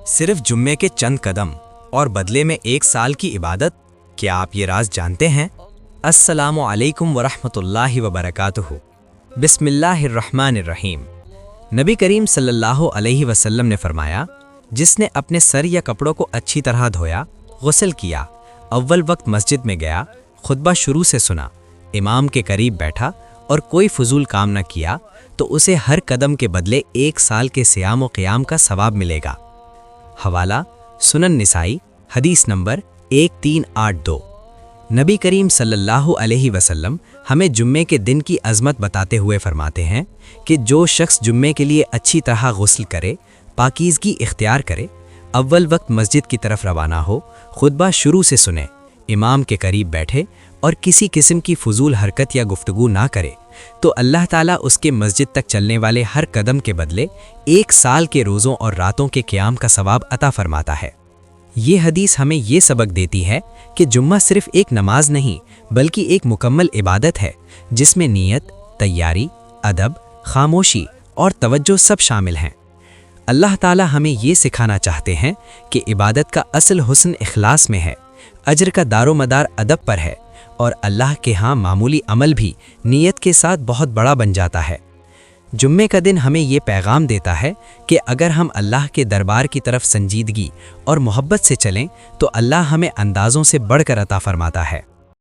صرف جمعے کے چند قدم اور بدلے میں 1 سال کی عبادت، کیا آپ یہ راز جانتے ہیں؟ السلام علیکم ورحمۃ اللہ وبرکاتہ۔ بسم اللہ الرحمن الرحیم۔ نبی کریم صلی اللہ علیہ وسلم نے فرمایا، جس نے اپنے سر یا کپڑوں کو اچھی طرح دھویا، غسل کیا، اول وقت مسجد میں گیا، خطبہ شروع سے سنا، امام کے قریب بیٹھا اور کوئی فضول کام نہ کیا، تو اسے ہر قدم کے بدلے 1 سال کے صیام و قیام کا ثواب ملے گا۔ حوالہ سنن نسائی، حدیث نمبر 1382۔ نبی کریم صلی اللہ علیہ وسلم ہمیں جمعے کے دن کی عظمت بتاتے ہوئے فرماتے ہیں کہ جو شخص جمعے کے لیے اچھی طرح غسل کرے، پاکیزگی اختیار کرے، اول وقت مسجد کی طرف روانہ ہو، خطبہ شروع سے سنے، امام کے قریب بیٹھے اور کسی قسم کی فضول حرکت یا گفتگو نہ کرے، تو اللہ تعالیٰ اس کے مسجد تک چلنے والے ہر قدم کے بدلے 1 سال کے روزوں اور راتوں کے قیام کا ثواب عطا فرماتا ہے۔ یہ حدیث ہمیں یہ سبق دیتی ہے کہ جمعہ صرف ایک نماز نہیں بلکہ ایک مکمل عبادت ہے، جس میں نیت، تیاری، ادب، خاموشی اور توجہ سب شامل ہیں۔ اللہ تعالیٰ ہمیں یہ سکھانا چاہتے ہیں کہ عبادت کا اصل حسن اخلاص میں ہے، اجر کا دار و مدار ادب پر ہے، اور اللہ کے ہاں معمولی عمل بھی نیت کے ساتھ بہت بڑا بن جاتا ہے۔ جمعے کا دن ہمیں یہ پیغام دیتا ہے کہ اگر ہم اللہ کے دربار کی طرف سنجیدگی اور محبت سے چلیں تو اللہ ہمیں اندازوں سے بڑھ کر عطا فرماتا ہے۔